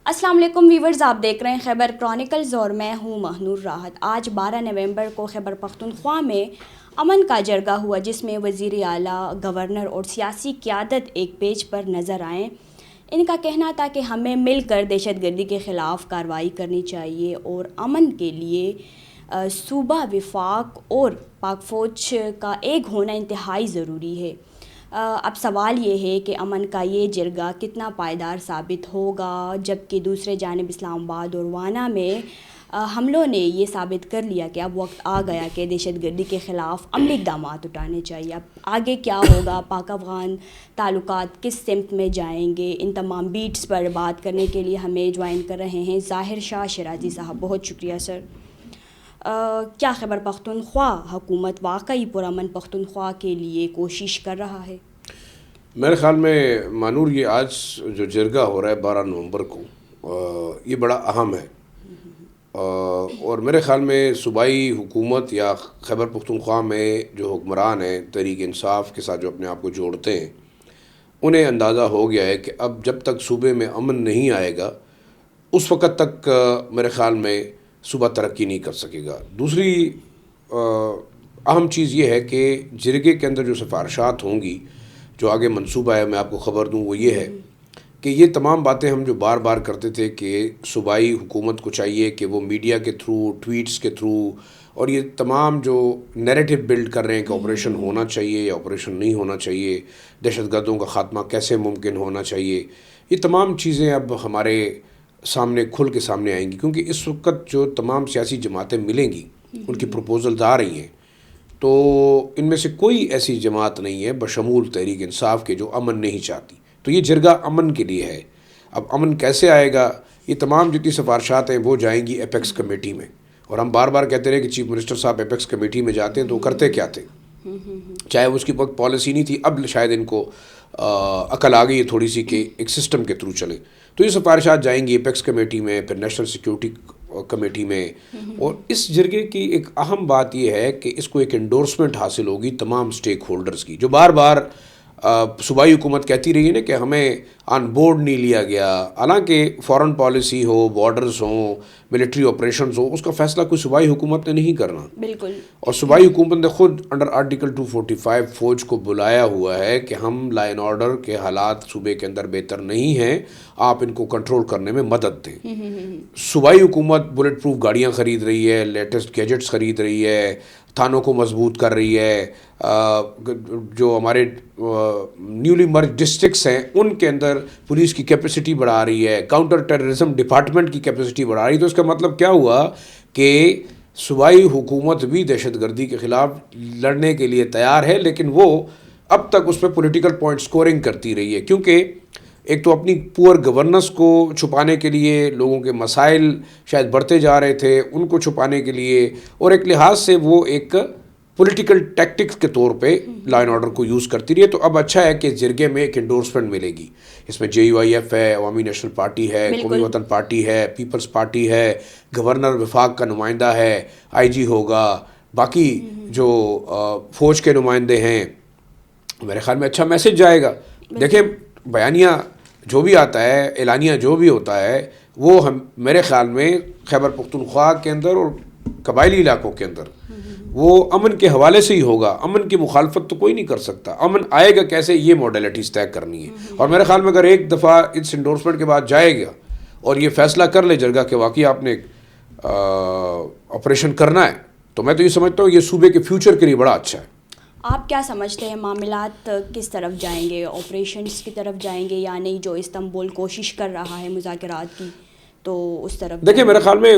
السلام علیکم ویورز، آپ دیکھ رہے ہیں خیبر کرونیکلز اور میں ہوں مہنور راحت۔ آج 12 نومبر کو خیبر پختونخوا میں امن کا جرگہ ہوا، جس میں وزیر اعلیٰ، گورنر اور سیاسی قیادت ایک پیج پر نظر آئیں۔ ان کا کہنا تھا کہ ہمیں مل کر دہشت گردی کے خلاف کارروائی کرنی چاہیے اور امن کے لیے صوبہ وفاق اور پاک فوج کا ایک ہونا انتہائی ضروری ہے۔ اب سوال یہ ہے کہ امن کا یہ جرگہ کتنا پائیدار ثابت ہوگا، جبکہ دوسرے جانب اسلام آباد اور وانا میں حملوں نے یہ ثابت کر لیا کہ اب وقت آ گیا کہ دہشت گردی کے خلاف عملی اقدامات اٹھانے چاہیے۔ اب آگے کیا ہوگا، پاک افغان تعلقات کس سمت میں جائیں گے، ان تمام بیٹس پر بات کرنے کے لیے ہمیں جوائن کر رہے ہیں ظاہر شاہ شیرازی صاحب۔ بہت شکریہ سر۔ کیا خیبر پختونخوا حکومت واقعی پرامن پختونخوا کے لیے کوشش کر رہا ہے؟ میرے خیال میں مانور، یہ آج جو جرگہ ہو رہا ہے 12 نومبر کو، یہ بڑا اہم ہے، اور میرے خیال میں صوبائی حکومت یا خیبر پختونخوا میں جو حکمران ہیں تحریک انصاف کے ساتھ جو اپنے آپ کو جوڑتے ہیں، انہیں اندازہ ہو گیا ہے کہ اب جب تک صوبے میں امن نہیں آئے گا اس وقت تک میرے خیال میں صوبہ ترقی نہیں کر سکے گا۔ دوسری اہم چیز یہ ہے کہ جرگے کے اندر جو سفارشات ہوں گی، جو آگے منصوبہ ہے، میں آپ کو خبر دوں، وہ یہ ہے کہ یہ تمام باتیں ہم جو بار بار کرتے تھے کہ صوبائی حکومت کو چاہیے کہ وہ میڈیا کے تھرو، ٹویٹس کے تھرو، اور یہ تمام جو نیریٹو بلڈ کر رہے ہیں کہ آپریشن ہونا چاہیے یا آپریشن نہیں ہونا چاہیے، دہشت گردوں کا خاتمہ کیسے ممکن ہونا چاہیے، یہ تمام چیزیں اب ہمارے سامنے کھل کے سامنے آئیں گی، کیونکہ اس وقت جو تمام سیاسی جماعتیں ملیں گی ان کی پروپوزلز آ رہی ہیں، تو ان میں سے کوئی ایسی جماعت نہیں ہے بشمول تحریک انصاف کے جو امن نہیں چاہتی۔ تو یہ جرگہ امن کے لیے ہے۔ اب امن کیسے آئے گا، یہ تمام جتنی سفارشات ہیں وہ جائیں گی ایپیکس کمیٹی میں، اور ہم بار بار کہتے رہے کہ چیف منسٹر صاحب ایپیکس کمیٹی میں جاتے ہیں تو وہ کرتے کیا تھے، چاہے اس کی وقت پالیسی نہیں تھی، اب شاید ان کو عقل آ گئی ہے تھوڑی سی کہ ایک سسٹم کے تھرو چلیں، تو یہ سفارشات جائیں گی ایپیکس کمیٹی میں، پھر نیشنل سیکیورٹی کمیٹی میں۔ اور اس جرگے کی ایک اہم بات یہ ہے کہ اس کو ایک انڈورسمنٹ حاصل ہوگی تمام سٹیک ہولڈرز کی، جو بار بار صوبائی حکومت کہتی رہی ہے نا کہ ہمیں آن بورڈ نہیں لیا گیا، حالانکہ فارن پالیسی ہو، بارڈرز ہوں، ملٹری آپریشنز ہوں، اس کا فیصلہ کوئی صوبائی حکومت نے نہیں کرنا۔ بالکل۔ اور صوبائی حکومت نے خود انڈر آرٹیکل 245 فوج کو بلایا ہوا ہے کہ ہم لا اینڈ آرڈر کے حالات صوبے کے اندر بہتر نہیں ہیں، آپ ان کو کنٹرول کرنے میں مدد دیں۔ صوبائی حکومت بلٹ پروف گاڑیاں خرید رہی ہے، لیٹسٹ گیجٹس خرید رہی ہے، تھانوں کو مضبوط کر رہی ہے، جو ہمارے نیولی مرج ڈسٹرکٹس ہیں ان کے اندر پولیس کی کیپیسٹی بڑھا رہی ہے، کاؤنٹر ٹیررزم ڈپارٹمنٹ کی کیپیسٹی بڑھا رہی ہے۔ تو اس کا مطلب کیا ہوا کہ صوبائی حکومت بھی دہشت گردی کے خلاف لڑنے کے لیے تیار ہے، لیکن وہ اب تک اس پہ پولیٹیکل پوائنٹ سکورنگ کرتی رہی ہے، کیونکہ ایک تو اپنی پور گورننس کو چھپانے کے لیے، لوگوں کے مسائل شاید بڑھتے جا رہے تھے ان کو چھپانے کے لیے، اور ایک لحاظ سے وہ ایک پولیٹیکل ٹیکٹکس کے طور پہ لا اینڈ آرڈر کو یوز کرتی رہی ہے۔ تو اب اچھا ہے کہ جرگے میں ایک انڈورسمنٹ ملے گی، اس میں JUIF ہے، عوامی نیشنل پارٹی ہے، قومی وطن پارٹی ہے، پیپلز پارٹی ہے، گورنر وفاق کا نمائندہ ہے، IG ہوگا، باقی جو فوج کے نمائندے ہیں۔ میرے خیال میں اچھا میسج جائے گا۔ دیکھیں، بیانیہ جو بھی آتا ہے، اعلانیہ جو بھی ہوتا ہے، وہ میرے خیال میں خیبر پختونخوا کے اندر اور قبائلی علاقوں کے اندر وہ امن کے حوالے سے ہی ہوگا۔ امن کی مخالفت تو کوئی نہیں کر سکتا، امن آئے گا کیسے، یہ موڈیلٹیز طے کرنی ہے۔ اور میرے خیال میں اگر ایک دفعہ اس انڈورسمنٹ کے بعد جائے گا اور یہ فیصلہ کر لے جرگہ کہ واقعی آپ نے آپریشن کرنا ہے، تو میں تو یہ سمجھتا ہوں یہ صوبے کے فیوچر کے لیے بڑا اچھا ہے۔ آپ کیا سمجھتے ہیں معاملات کس طرف جائیں گے، آپریشنز کی طرف جائیں گے یا نہیں؟ جو استنبول کوشش کر رہا ہے مذاکرات کی، تو اس طرف دیکھیں میرے خیال میں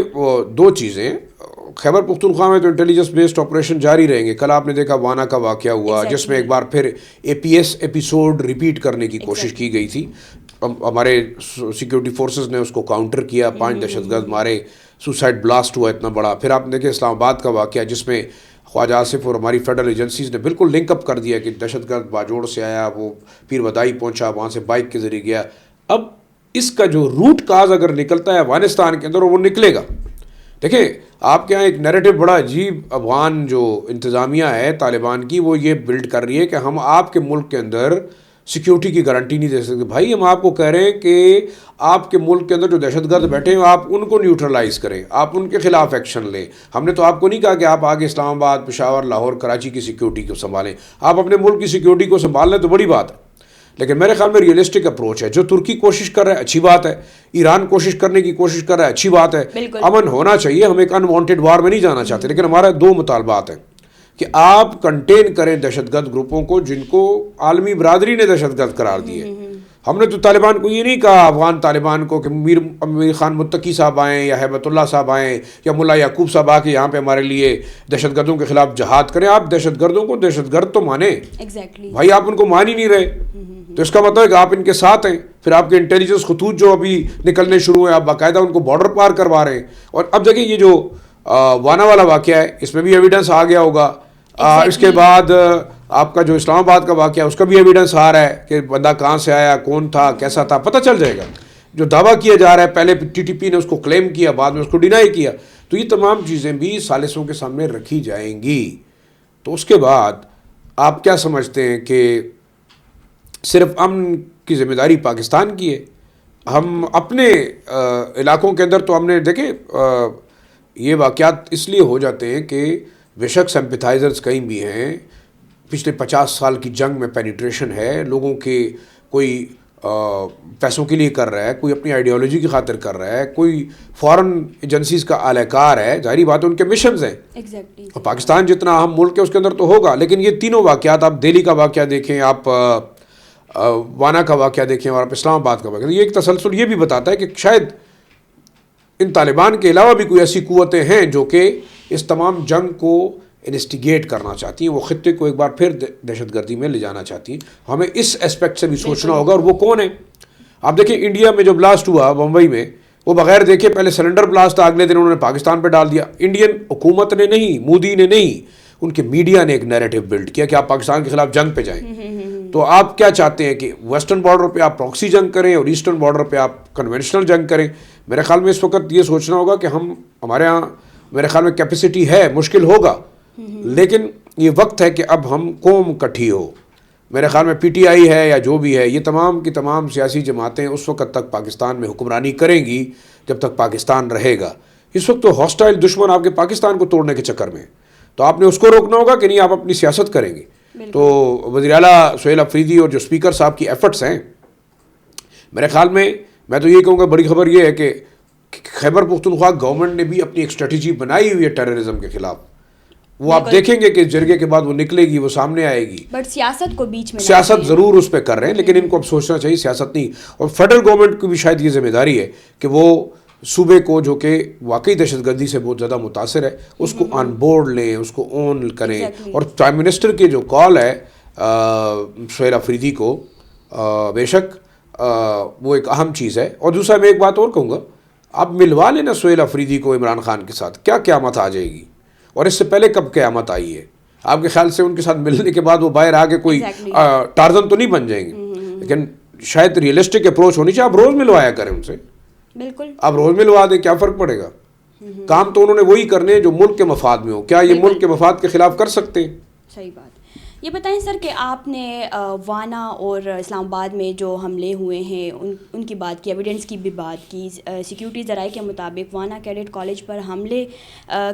دو چیزیں، خیبر پختونخوا میں تو انٹیلیجنس بیسڈ آپریشن جاری رہیں گے۔ کل آپ نے دیکھا وانا کا واقعہ ہوا، جس میں ایک بار پھر APS ایپیسوڈ ریپیٹ کرنے کی کوشش کی گئی تھی۔ ہمارے سیکیورٹی فورسز نے اس کو کاؤنٹر کیا، 5 دہشت گرد مارے، سوسائڈ بلاسٹ ہوا اتنا بڑا۔ پھر آپ نے دیکھا اسلام آباد کا واقعہ، جس میں خواجہ آصف اور ہماری فیڈرل ایجنسیز نے بالکل لنک اپ کر دیا کہ دہشت گرد باجوڑ سے آیا، وہ پیر بدائی پہنچا، وہاں سے بائک کے ذریعے گیا۔ اب اس کا جو روٹ کاز اگر نکلتا ہے افغانستان کے اندر، اور وہ نکلے گا، دیکھیں آپ کے یہاں ایک نیریٹو بڑا عجیب، افغان جو انتظامیہ ہے طالبان کی، وہ یہ بلڈ کر رہی ہے کہ ہم آپ کے ملک کے اندر سیکیورٹی کی گارنٹی نہیں دے سکتے. بھائی ہم آپ کو کہہ رہے ہیں کہ آپ کے ملک کے اندر جو دہشت گرد بیٹھے ہیں آپ ان کو نیوٹرلائز کریں, آپ ان کے خلاف ایکشن لیں. ہم نے تو آپ کو نہیں کہا کہ آپ آگے اسلام آباد, پشاور, لاہور, کراچی کی سیکیورٹی کو سنبھالیں. آپ اپنے ملک کی سیکیورٹی کو سنبھال لیں تو بڑی بات ہے. لیکن میرے خیال میں ریئلسٹک اپروچ ہے. جو ترکی کوشش کر رہا ہے اچھی بات ہے, ایران کوشش کرنے کی کوشش کر رہا ہے اچھی بات ہے, امن ہونا چاہیے. ہم ایک انوانٹیڈ وار میں نہیں جانا چاہتے, لیکن ہمارا 2 مطالبات ہیں کہ آپ کنٹین کریں دہشت گرد گروپوں کو جن کو عالمی برادری نے دہشت گرد قرار دیے. ہم نے تو طالبان کو یہ نہیں کہا, افغان طالبان کو, کہ امیر خان متقی صاحب آئیں یا ہیبت اللہ صاحب آئیں یا ملا یعقوب صاحب آ کے یہاں پہ ہمارے لیے دہشت گردوں کے خلاف جہاد کریں. آپ دہشت گردوں کو دہشت گرد تو مانیں. بھائی آپ ان کو مان ہی نہیں رہے, تو اس کا مطلب ہے کہ آپ ان کے ساتھ ہیں. پھر آپ کے انٹیلیجنس خطوط جو ابھی نکلنے شروع ہیں, آپ باقاعدہ ان کو بارڈر پار کروا رہے ہیں. اور اب دیکھیں یہ جو وانا والا واقعہ ہے, اس میں بھی ایویڈنس آ گیا ہوگا. اس کے بعد آپ کا جو اسلام آباد کا واقعہ ہے اس کا بھی ایویڈنس آ رہا ہے کہ بندہ کہاں سے آیا, کون تھا, کیسا تھا, پتہ چل جائے گا. جو دعویٰ کیا جا رہا ہے, پہلے ٹی ٹی پی نے اس کو کلیم کیا, بعد میں اس کو ڈینائی کیا, تو یہ تمام چیزیں بھی ثالثوں کے سامنے رکھی جائیں گی. تو اس کے بعد آپ کیا سمجھتے ہیں کہ صرف امن کی ذمہ داری پاکستان کی ہے؟ ہم اپنے علاقوں کے اندر تو ہم نے دیکھیں یہ واقعات اس لیے ہو جاتے ہیں کہ بے شک سمپیتھائزرز کہیں بھی ہیں, پچھلے 50 سال کی جنگ میں پینیٹریشن ہے, لوگوں کے کوئی پیسوں کے لیے کر رہا ہے, کوئی اپنی آئیڈیالوجی کی خاطر کر رہا ہے, کوئی فارن ایجنسیز کا اعلی کار ہے, ظاہری بات ہے ان کے مشنز ہیں. اور پاکستان جتنا اہم ملک ہے اس کے اندر تو ہوگا, لیکن یہ تینوں واقعات, آپ دہلی کا واقعہ دیکھیں, آپ وانا کا واقعہ دیکھیں, اور آپ اسلام آباد کا واقعہ, یہ ایک تسلسل یہ بھی بتاتا ہے کہ شاید ان طالبان کے علاوہ بھی کوئی ایسی قوتیں ہیں جو کہ اس تمام جنگ کو انویسٹیگیٹ کرنا چاہتی ہیں, وہ خطے کو ایک بار پھر دہشت گردی میں لے جانا چاہتی ہیں. ہمیں اس اسپیکٹ سے بھی سوچنا ہوگا, اور وہ کون ہے. آپ دیکھیں انڈیا میں جو بلاسٹ ہوا بمبئی میں, وہ بغیر دیکھے پہلے سلنڈر بلاسٹ تھا, اگلے دن انہوں نے پاکستان پہ ڈال دیا. انڈین حکومت نے نہیں, مودی نے نہیں, ان کے میڈیا نے ایک نیریٹو بلڈ کیا کہ آپ پاکستان کے خلاف جنگ پہ جائیں. تو آپ کیا چاہتے ہیں کہ ویسٹرن بارڈر پہ آپ پراکسی جنگ کریں اور ایسٹرن بارڈر پہ آپ کنونشنل جنگ کریں؟ میرے خیال میں اس وقت یہ سوچنا ہوگا کہ ہمارے ہاں میرے خیال میں کیپیسٹی ہے, مشکل ہوگا, لیکن یہ وقت ہے کہ اب ہم قوم کٹھی ہو. میرے خیال میں پی ٹی آئی ہے یا جو بھی ہے, یہ تمام کی تمام سیاسی جماعتیں اس وقت تک پاکستان میں حکمرانی کریں گی جب تک پاکستان رہے گا. اس وقت تو ہاسٹائل دشمن آپ کے پاکستان کو توڑنے کے چکر میں, تو آپ نے اس کو روکنا ہوگا کہ نہیں آپ اپنی سیاست کریں گے. تو وزیر اعلیٰ سہیل افریدی اور جو اسپیکر صاحب کی ایفرٹس ہیں, میرے خیال میں تو یہ کہوں گا بڑی خبر یہ ہے کہ خیبر پختونخوا گورنمنٹ نے بھی اپنی ایک اسٹریٹجی بنائی ہوئی ہے ٹیررزم کے خلاف. وہ آپ دیکھیں گے کہ جرگے کے بعد وہ نکلے گی, وہ سامنے آئے گی. بٹ سیاست کو بیچ میں, سیاست ضرور اس پہ کر رہے ہیں, لیکن ان کو اب سوچنا چاہیے سیاست نہیں. اور فیڈرل گورنمنٹ کی بھی شاید یہ ذمہ داری ہے کہ وہ صوبے کو جو کہ واقعی دہشت گردی سے بہت زیادہ متاثر ہے اس کو آن بورڈ لیں, اس کو اون کریں. اور پرائم منسٹر کے جو کال ہے سہیل افریدی کو, بے شک وہ ایک اہم چیز ہے. اور دوسرا میں ایک بات اور کہوں گا, آپ ملوا لینا سہیل افریدی کو عمران خان کے ساتھ, کیا قیامت آ جائے گی. اور اس سے پہلے کب قیامت آئی ہے آپ کے خیال سے؟ ان کے ساتھ ملنے کے بعد وہ باہر آ کے کوئی ٹارزن تو نہیں بن جائیں گے, لیکن شاید ریئلسٹک اپروچ ہونی چاہیے. آپ روز ملوایا کریں ان سے, بالکل آپ روز ملوا دیں, کیا فرق پڑے گا. کام تو انہوں نے وہی کرنے جو ملک کے مفاد میں ہو. کیا یہ ملک کے مفاد کے خلاف کر سکتے ہیں؟ صحیح بات. یہ بتائیں سر کہ آپ نے وانا اور اسلام آباد میں جو حملے ہوئے ہیں ان کی بات کی, ایویڈنس کی بھی بات کی. سیکیورٹی ذرائع کے مطابق وانا کیڈٹ کالج پر حملے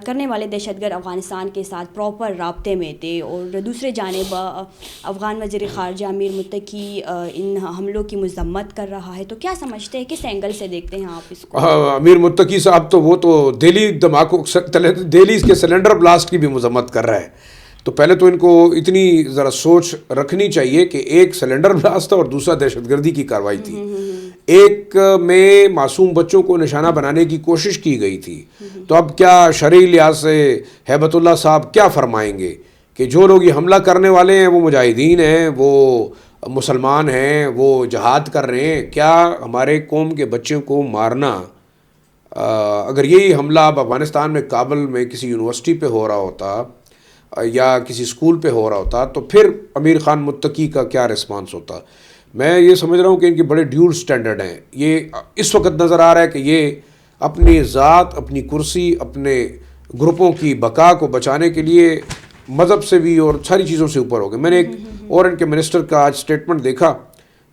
کرنے والے دہشت گرد افغانستان کے ساتھ پراپر رابطے میں تھے, اور دوسرے جانب افغان وزیر خارجہ امیر متقی ان حملوں کی مذمت کر رہا ہے. تو کیا سمجھتے ہیں, کس اینگل سے دیکھتے ہیں آپ اس کو؟ امیر متقی صاحب تو وہ تو دہلی دھماکوں, دہلی کے سلنڈر بلاسٹ کی بھی مذمت کر رہا ہے. تو پہلے تو ان کو اتنی ذرا سوچ رکھنی چاہیے کہ ایک سلنڈر بلاسٹ تھا اور دوسرا دہشت گردی کی کارروائی تھی. ایک میں معصوم بچوں کو نشانہ بنانے کی کوشش کی گئی تھی. تو اب کیا شرعی لحاظ سے ہیبت اللہ صاحب کیا فرمائیں گے کہ جو لوگ یہ حملہ کرنے والے ہیں وہ مجاہدین ہیں, وہ مسلمان ہیں, وہ جہاد کر رہے ہیں؟ کیا ہمارے قوم کے بچوں کو مارنا, اگر یہی حملہ اب افغانستان میں کابل میں کسی یونیورسٹی پہ ہو رہا ہوتا یا کسی اسکول پہ ہو رہا ہوتا تو پھر امیر خان متقی کا کیا رسپانس ہوتا؟ میں یہ سمجھ رہا ہوں کہ ان کے بڑے ڈیول سٹینڈرڈ ہیں. یہ اس وقت نظر آ رہا ہے کہ یہ اپنی ذات, اپنی کرسی, اپنے گروپوں کی بقا کو بچانے کے لیے مذہب سے بھی اور ساری چیزوں سے اوپر ہو گئے. میں نے ایک اور ان کے منسٹر کا آج سٹیٹمنٹ دیکھا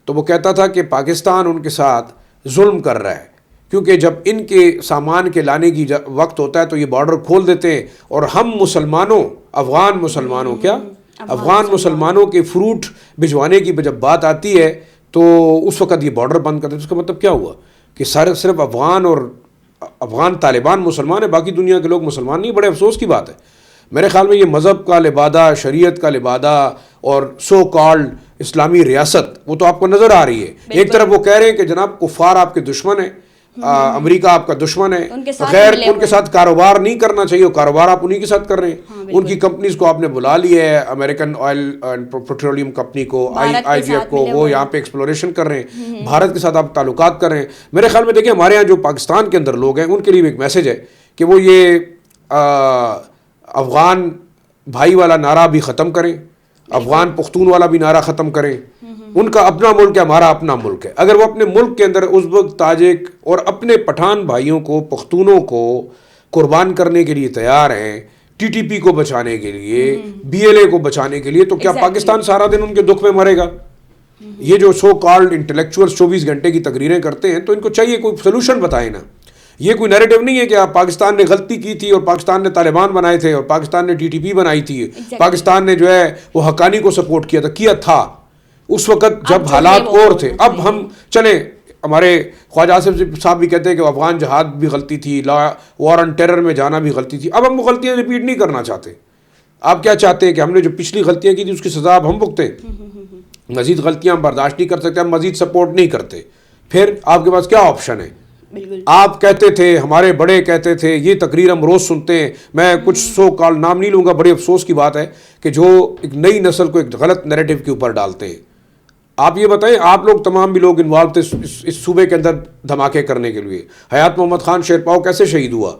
تو وہ کہتا تھا کہ پاکستان ان کے ساتھ ظلم کر رہا ہے، کیونکہ جب ان کے سامان کے لانے کی وقت ہوتا ہے تو یہ بارڈر کھول دیتے ہیں، اور ہم مسلمانوں، افغان مسلمانوں کے فروٹ بھجوانے کی جب بات آتی ہے تو اس وقت یہ بارڈر بند کر دیتے۔ اس کا مطلب کیا ہوا کہ صرف افغان طالبان مسلمان ہیں، باقی دنیا کے لوگ مسلمان نہیں۔ بڑے افسوس کی بات ہے۔ میرے خیال میں یہ مذہب کا لبادہ، شریعت کا لبادہ اور سو کالڈ اسلامی ریاست وہ تو آپ کو نظر آ رہی ہے۔ ایک طرف وہ کہہ رہے ہیں کہ جناب کفار آپ کے دشمن ہیں، امریکہ آپ کا دشمن ہے، خیر ان کے ساتھ کاروبار نہیں کرنا چاہیے، کاروبار آپ انہی کے ساتھ کر رہے ہیں۔ ان کی کمپنیز کو آپ نے بلا لیا ہے، American oil and petroleum company کو، آئی جی ایف کو، وہ یہاں پہ ایکسپلوریشن کر رہے ہیں، بھارت کے ساتھ آپ تعلقات کر رہے ہیں۔ میرے خیال میں دیکھیں ہمارے یہاں جو پاکستان کے اندر لوگ ہیں ان کے لیے ایک میسج ہے کہ وہ یہ افغان بھائی والا نعرہ بھی ختم کریں، افغان پختون والا بھی نعرہ ختم کریں۔ ان کا اپنا ملک ہے، ہمارا اپنا ملک ہے۔ اگر وہ اپنے ملک کے اندر ازبک، تاجک اور اپنے پٹھان بھائیوں کو، پختونوں کو قربان کرنے کے لیے تیار ہیں، ٹی ٹی پی کو بچانے کے لیے، بی ایل اے کو بچانے کے لیے، تو کیا پاکستان سارا دن ان کے دکھ میں مرے گا؟ یہ جو سو کالڈ انٹلیکچوئل 24 گھنٹے کی تقریریں کرتے ہیں تو ان کو چاہیے کوئی سلوشن بتائیں نا۔ یہ کوئی نیریٹو نہیں ہے کہ آپ پاکستان نے غلطی کی تھی اور پاکستان نے طالبان بنائے تھے اور پاکستان نے ٹی ٹی پی بنائی تھی، پاکستان نے جو ہے وہ حقانی کو سپورٹ کیا تھا اس وقت جب حالات اور تھے۔ اب ہم چلیں، ہمارے خواجہ آصف صاحب بھی کہتے ہیں کہ افغان جہاد بھی غلطی تھی، وار آن ٹیرر میں جانا بھی غلطی تھی۔ اب ہم وہ غلطیاں ریپیٹ نہیں کرنا چاہتے۔ آپ کیا چاہتے ہیں کہ ہم نے جو پچھلی غلطیاں کی تھی اس کی سزا اب ہم بھگتیں؟ مزید غلطیاں ہم برداشت نہیں کر سکتے، ہم مزید سپورٹ نہیں کرتے۔ پھر آپ کے پاس کیا آپشن ہے؟ آپ کہتے تھے، ہمارے بڑے کہتے تھے، یہ تقریر ہم روز سنتے ہیں، میں کچھ سو کال نام نہیں لوں گا، بڑے افسوس کی بات ہے کہ جو ایک نئی نسل کو ایک غلط نیریٹو کے اوپر ڈالتے ہیں۔ آپ یہ بتائیں، آپ لوگ تمام بھی لوگ انوالو تھے اس صوبے کے اندر دھماکے کرنے کے لیے۔ حیات محمد خان شیرپاؤ کیسے شہید ہوا؟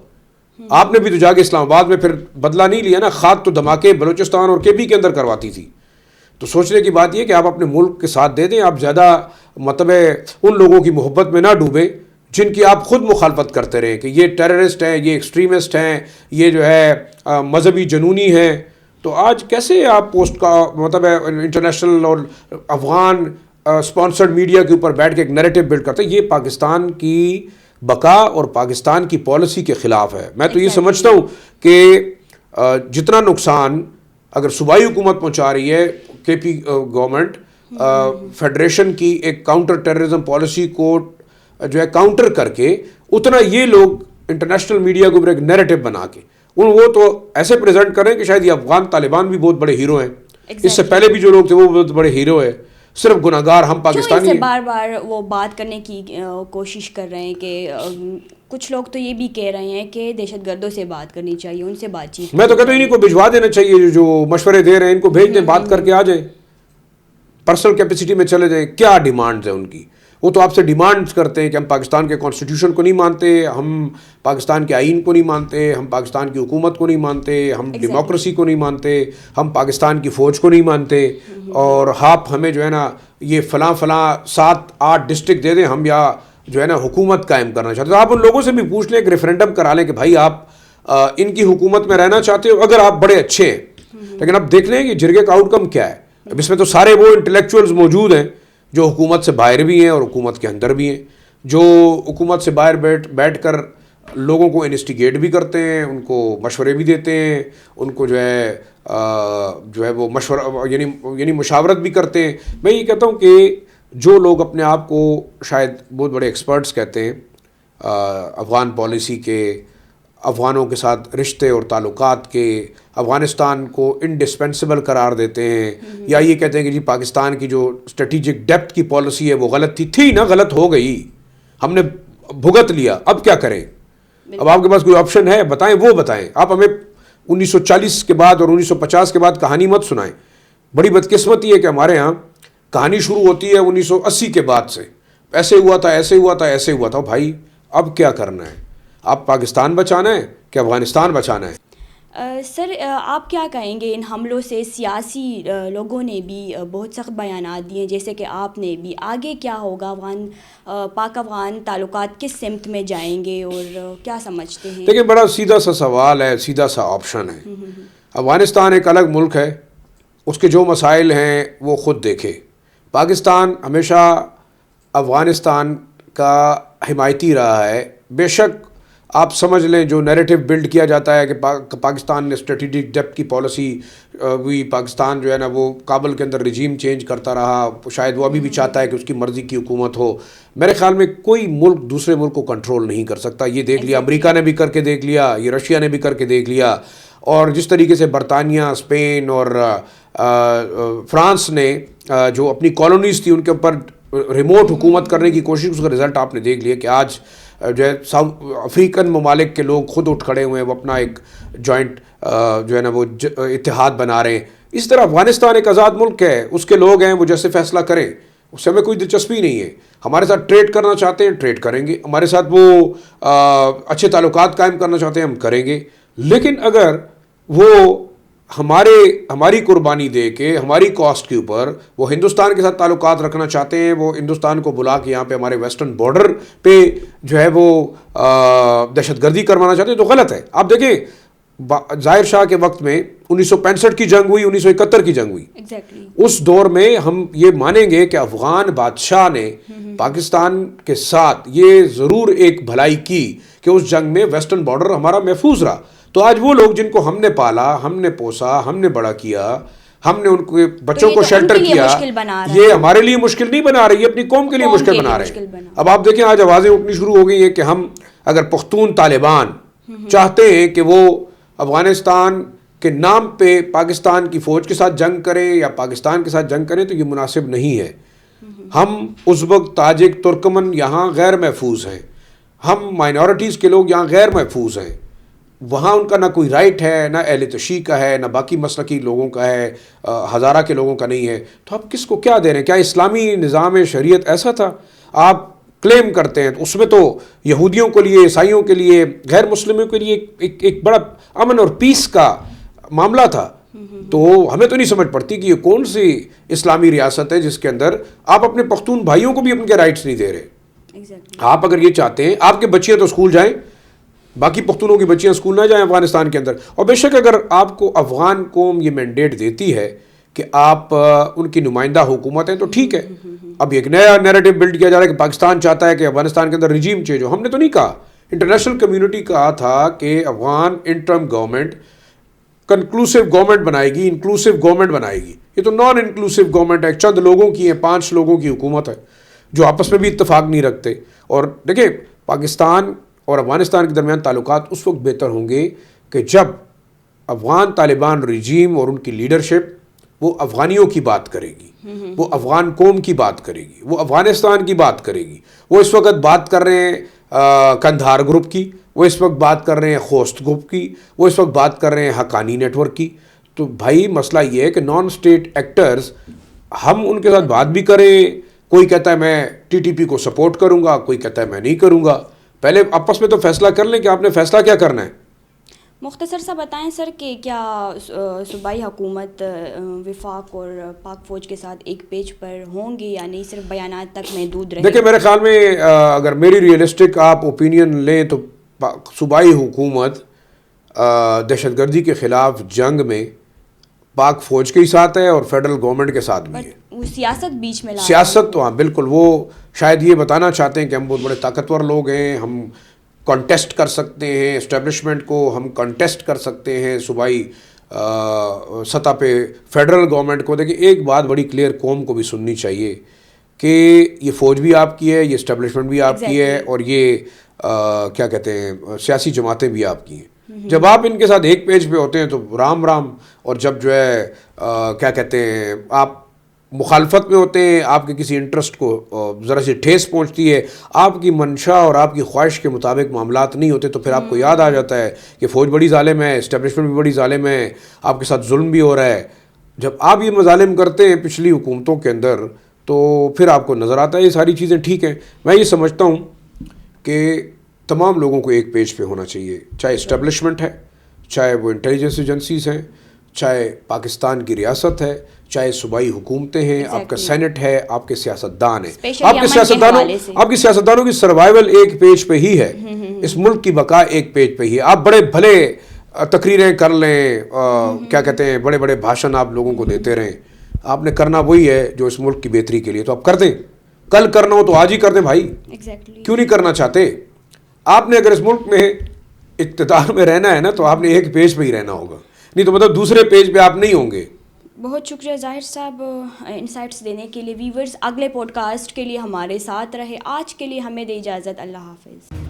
آپ نے بھی تو جا کے اسلام آباد میں پھر بدلہ نہیں لیا نا۔ خاد تو دھماکے بلوچستان اور کے پی کے اندر کرواتی تھی۔ تو سوچنے کی بات یہ کہ آپ اپنے ملک کے ساتھ دے دیں، آپ زیادہ مطلب ان لوگوں کی محبت میں نہ ڈوبیں جن کی آپ خود مخالفت کرتے رہے کہ یہ ٹیررسٹ ہیں، یہ ایکسٹریمسٹ ہیں، یہ جو ہے مذہبی جنونی ہیں۔ تو آج کیسے آپ پوسٹ کا مطلب انٹرنیشنل اور افغان اسپانسرڈ میڈیا کے اوپر بیٹھ کے ایک نیریٹو بلڈ کرتے ہیں؟ یہ پاکستان کی بقا اور پاکستان کی پالیسی کے خلاف ہے۔ میں تو یہ سمجھتا ہوں کہ جتنا نقصان اگر صوبائی حکومت پہنچا رہی ہے، کے پی گورنمنٹ فیڈریشن کی ایک کاؤنٹر ٹیررزم پالیسی کو جو ہے کاؤنٹر کر کے، اتنا یہ لوگ انٹرنیشنل میڈیا کو ایک نیریٹو بنا کے وہ تو ایسے پریزنٹ کریں کہ شاید یہ افغان طالبان بھی بہت بڑے ہیرو ہیں، اس سے پہلے بھی جو لوگ تھے وہ بہت بڑے ہیرو ہیں، صرف گناہگار ہم پاکستانی ہیں۔ بار بار وہ بات کرنے کی کوشش کر رہے ہیں کہ کچھ لوگ تو یہ بھی کہہ رہے ہیں کہ دہشت گردوں سے بات کرنی چاہیے، ان سے بات چیت۔ میں تو کہتا ہوں انہیں کو بھجوا دینا چاہیے، جو مشورے دے رہے ہیں ان کو بھیج دیں، بات کر کے آ جائیں، پرسنل کیپیسٹی میں چلے جائیں۔ کیا ڈیمانڈز ہیں ان کی؟ وہ تو آپ سے ڈیمانڈز کرتے ہیں کہ ہم پاکستان کے کانسٹیٹیوشن کو نہیں مانتے، ہم پاکستان کے آئین کو نہیں مانتے، ہم پاکستان کی حکومت کو نہیں مانتے، ہم ڈیموکریسی کو نہیں مانتے، ہم پاکستان کی فوج کو نہیں مانتے، اور آپ ہمیں جو ہے نا یہ فلاں 7-8 ڈسٹرکٹ دے دیں، ہم یا جو ہے نا حکومت قائم کرنا چاہتے ہیں۔ تو آپ ان لوگوں سے بھی پوچھ لیں، ایک ریفرینڈم کرا لیں کہ بھائی آپ ان کی حکومت میں رہنا چاہتے ہو اگر آپ بڑے اچھے ہیں، لیکن اب دیکھ لیں کہ جرگے کا آؤٹ کم کیا ہے۔ اب اس میں تو سارے وہ انٹلیکچوئلز موجود ہیں جو حکومت سے باہر بھی ہیں اور حکومت کے اندر بھی ہیں، جو حکومت سے باہر بیٹھ کر لوگوں کو انویسٹیگیٹ بھی کرتے ہیں، ان کو مشورے بھی دیتے ہیں، ان کو جو ہے وہ مشورہ یعنی مشاورت بھی کرتے ہیں۔ میں یہ کہتا ہوں کہ جو لوگ اپنے آپ کو شاید بہت بڑے ایکسپرٹس کہتے ہیں افغان پالیسی کے، افغانوں کے ساتھ رشتے اور تعلقات کے، افغانستان کو انڈسپینسیبل قرار دیتے ہیں، یا یہ کہتے ہیں کہ جی پاکستان کی جو اسٹریٹجک ڈیپتھ کی پالیسی ہے وہ غلط تھی نا، غلط ہو گئی، ہم نے بھگت لیا، اب کیا کریں؟ اب آپ کے پاس کوئی آپشن ہے؟ بتائیں، وہ بتائیں۔ آپ ہمیں 1940 کے بعد اور 1950 کے بعد کہانی مت سنائیں۔ بڑی بدقسمتی ہے کہ ہمارے ہاں کہانی شروع ہوتی ہے 1980 کے بعد سے، ایسے ہوا تھا، ایسے ہوا تھا، ایسے ہوا تھا۔ بھائی اب کیا کرنا ہے؟ آپ پاکستان بچانا ہے کہ افغانستان بچانا ہے؟ سر آپ کیا کہیں گے؟ ان حملوں سے سیاسی لوگوں نے بھی بہت سخت بیانات دیے، جیسے کہ آپ نے بھی۔ آگے کیا ہوگا؟ پاک افغان تعلقات کس سمت میں جائیں گے اور کیا سمجھتے ہیں؟ دیکھیں، بڑا سیدھا سا سوال ہے، سیدھا سا آپشن ہے۔ افغانستان ایک الگ ملک ہے، اس کے جو مسائل ہیں وہ خود دیکھے۔ پاکستان ہمیشہ افغانستان کا حمایتی رہا ہے. بے شک آپ سمجھ لیں جو نیریٹو بلڈ کیا جاتا ہے کہ پاکستان نے اسٹریٹجک ڈیپتھ کی پالیسی ہوئی, پاکستان جو ہے نا وہ کابل کے اندر رجیم چینج کرتا رہا, شاید وہ ابھی بھی چاہتا ہے کہ اس کی مرضی کی حکومت ہو. میرے خیال میں کوئی ملک دوسرے ملک کو کنٹرول نہیں کر سکتا. یہ دیکھ لیا امریکہ نے بھی کر کے دیکھ لیا, یہ رشیا نے بھی کر کے دیکھ لیا, اور جس طریقے سے برطانیہ, اسپین اور فرانس نے جو اپنی کالونیز تھی ان کے اوپر ریموٹ حکومت کرنے کی کوشش, اس کا رزلٹ آپ نے دیکھ لیا کہ آج جو ہے ساؤتھ افریقن ممالک کے لوگ خود اٹھ کھڑے ہوئے ہیں, وہ اپنا ایک جوائنٹ جو ہے نا وہ اتحاد بنا رہے ہیں. اس طرح افغانستان ایک آزاد ملک ہے, اس کے لوگ ہیں, وہ جیسے فیصلہ کریں, اس سے ہمیں کوئی دلچسپی نہیں ہے. ہمارے ساتھ ٹریڈ کرنا چاہتے ہیں ٹریڈ کریں گے, ہمارے ساتھ وہ اچھے تعلقات قائم کرنا چاہتے ہیں ہم کریں گے. لیکن اگر وہ ہماری قربانی دے کے ہماری کاسٹ کے اوپر وہ ہندوستان کے ساتھ تعلقات رکھنا چاہتے ہیں, وہ ہندوستان کو بلا کے یہاں پہ ہمارے ویسٹرن بارڈر پہ جو ہے وہ دہشت گردی کروانا چاہتے ہیں, تو غلط ہے. آپ دیکھیں ظاہر شاہ کے وقت میں 1965 کی جنگ ہوئی, 1971 کی جنگ ہوئی. اس دور میں ہم یہ مانیں گے کہ افغان بادشاہ نے پاکستان کے ساتھ یہ ضرور ایک بھلائی کی کہ اس جنگ میں ویسٹرن بارڈر ہمارا محفوظ رہا. تو آج وہ لوگ جن کو ہم نے پالا, ہم نے پوسا, ہم نے بڑا کیا, ہم نے ان کے بچوں کو شیلٹر کیا, یہ ہمارے لیے مشکل نہیں بنا رہی, یہ اپنی قوم کے لیے مشکل بنا رہے ہیں. اب آپ دیکھیں آج آوازیں اٹھنی شروع ہو گئی ہیں کہ ہم اگر پختون طالبان چاہتے ہیں کہ وہ افغانستان کے نام پہ پاکستان کی فوج کے ساتھ جنگ کریں یا پاکستان کے ساتھ جنگ کریں تو یہ مناسب نہیں ہے. ہم ازبک, تاجک, ترکمن یہاں غیر محفوظ ہیں, ہم مائنورٹیز کے لوگ یہاں غیر محفوظ ہیں, وہاں ان کا نہ کوئی رائٹ ہے, نہ اہل تشیع کا ہے, نہ باقی مسلکی لوگوں کا ہے, ہزارہ کے لوگوں کا نہیں ہے. تو آپ کس کو کیا دے رہے ہیں؟ کیا اسلامی نظام شریعت ایسا تھا آپ کلیم کرتے ہیں؟ تو اس میں تو یہودیوں کے لیے, عیسائیوں کے لیے, غیر مسلموں کے لیے ایک بڑا امن اور پیس کا معاملہ تھا. تو ہمیں تو نہیں سمجھ پڑتی کہ یہ کون سی اسلامی ریاست ہے جس کے اندر آپ اپنے پختون بھائیوں کو بھی ان کے رائٹس نہیں دے رہے. آپ اگر یہ چاہتے ہیں آپ کے بچے تو اسکول جائیں, باقی پختونوں کی بچیاں اسکول نہ جائیں افغانستان کے اندر. اور بے شک اگر آپ کو افغان قوم یہ مینڈیٹ دیتی ہے کہ آپ ان کی نمائندہ حکومت ہیں تو ٹھیک ہے. اب ایک نیا نیریٹو بلڈ کیا جا رہا ہے کہ پاکستان چاہتا ہے کہ افغانستان کے اندر رجیم چینج ہو. ہم نے تو نہیں کہا, انٹرنیشنل کمیونٹی کہا تھا کہ افغان انٹرم گورنمنٹ کنکلوسیو گورنمنٹ بنائے گی, انکلوسیو گورنمنٹ بنائے گی. یہ تو نان انکلوسیو گورنمنٹ ہے, چند لوگوں کی ہے, 5 لوگوں کی حکومت ہے جو آپس میں بھی اتفاق نہیں رکھتے. اور دیکھیں پاکستان اور افغانستان کے درمیان تعلقات اس وقت بہتر ہوں گے کہ جب افغان طالبان رجیم اور ان کی لیڈرشپ وہ افغانیوں کی بات کرے گی, وہ افغان قوم کی بات کرے گی, وہ افغانستان کی بات کرے گی. وہ اس وقت بات کر رہے ہیں کندھار گروپ کی, وہ اس وقت بات کر رہے ہیں خوست گروپ کی, وہ اس وقت بات کر رہے ہیں حقانی نیٹ ورک کی. تو بھائی مسئلہ یہ ہے کہ نان اسٹیٹ ایکٹرز ہم ان کے ساتھ بات بھی کریں. کوئی کہتا ہے میں TTP کو سپورٹ کروں گا, کوئی کہتا ہے میں نہیں کروں گا. پہلے آپس میں تو فیصلہ کر لیں کہ آپ نے فیصلہ کیا کرنا ہے. مختصر سا بتائیں سر کہ کیا صوبائی حکومت وفاق اور پاک فوج کے ساتھ ایک پیج پر ہوں گی یا نہیں, صرف بیانات تک محدود رہے؟ دیکھیں میرے خیال میں اگر میری ریئلسٹک آپ اوپینین لیں تو صوبائی حکومت دہشت گردی کے خلاف جنگ میں پاک فوج کے ہی ساتھ ہے اور فیڈرل گورنمنٹ کے ساتھ بھی ہے. وہ سیاست بیچ میں سیاست تو ہاں بالکل, وہ شاید یہ بتانا چاہتے ہیں کہ ہم بہت بڑے طاقتور لوگ ہیں, ہم کنٹیسٹ کر سکتے ہیں اسٹیبلشمنٹ کو, ہم کنٹیسٹ کر سکتے ہیں صوبائی سطح پہ فیڈرل گورنمنٹ کو. دیکھیں ایک بات بڑی کلیئر قوم کو بھی سننی چاہیے کہ یہ فوج بھی آپ کی ہے, یہ اسٹیبلشمنٹ بھی آپ کی ہے, اور یہ کیا کہتے ہیں سیاسی جماعتیں بھی آپ کی ہیں. جب آپ ان کے ساتھ ایک پیج پہ ہوتے ہیں تو رام رام, اور جب جو ہے کیا کہتے ہیں آپ مخالفت میں ہوتے ہیں, آپ کے کسی انٹرسٹ کو ذرا سی ٹھیس پہنچتی ہے, آپ کی منشا اور آپ کی خواہش کے مطابق معاملات نہیں ہوتے, تو پھر آپ کو یاد آ جاتا ہے کہ فوج بڑی ظالم ہے, اسٹیبلشمنٹ بھی بڑی ظالم ہے, آپ کے ساتھ ظلم بھی ہو رہا ہے. جب آپ یہ مظالم کرتے ہیں پچھلی حکومتوں کے اندر تو پھر آپ کو نظر آتا ہے یہ ساری چیزیں ٹھیک ہیں. میں یہ سمجھتا ہوں کہ تمام لوگوں کو ایک پیج پہ ہونا چاہیے, چاہے اسٹیبلشمنٹ ہے, چاہے وہ انٹیلیجنس ایجنسیز ہیں, چاہے پاکستان کی ریاست ہے, چاہے صوبائی حکومتیں ہیں, آپ کا سینٹ ہے, آپ کے سیاستدان ہیں. آپ کے سیاستدانوں کی سروائیول ایک پیج پہ ہی ہے, اس ملک کی بقا ایک پیج پہ ہی ہے. آپ بڑے بھلے تقریریں کر لیں, کیا کہتے ہیں بڑے بڑے بھاشن آپ لوگوں کو دیتے رہیں, آپ نے کرنا وہی ہے جو اس ملک کی بہتری کے لیے، تو آپ کر دیں. کل کرنا ہو تو آج ہی کر دیں بھائی. ایگزیکٹلی. کیوں نہیں کرنا چاہتے؟ آپ نے اگر اس ملک میں اقتدار میں رہنا ہے نا تو آپ نے ایک پیج پہ ہی رہنا ہوگا، نہیں تو مطلب دوسرے پیج پہ آپ نہیں ہوں گے. بہت شکریہ ظاہر صاحب انسائٹس دینے کے لیے. ویورز اگلے پوڈ کاسٹ کے لیے ہمارے ساتھ رہے. آج کے لیے ہمیں دے اجازت. اللہ حافظ.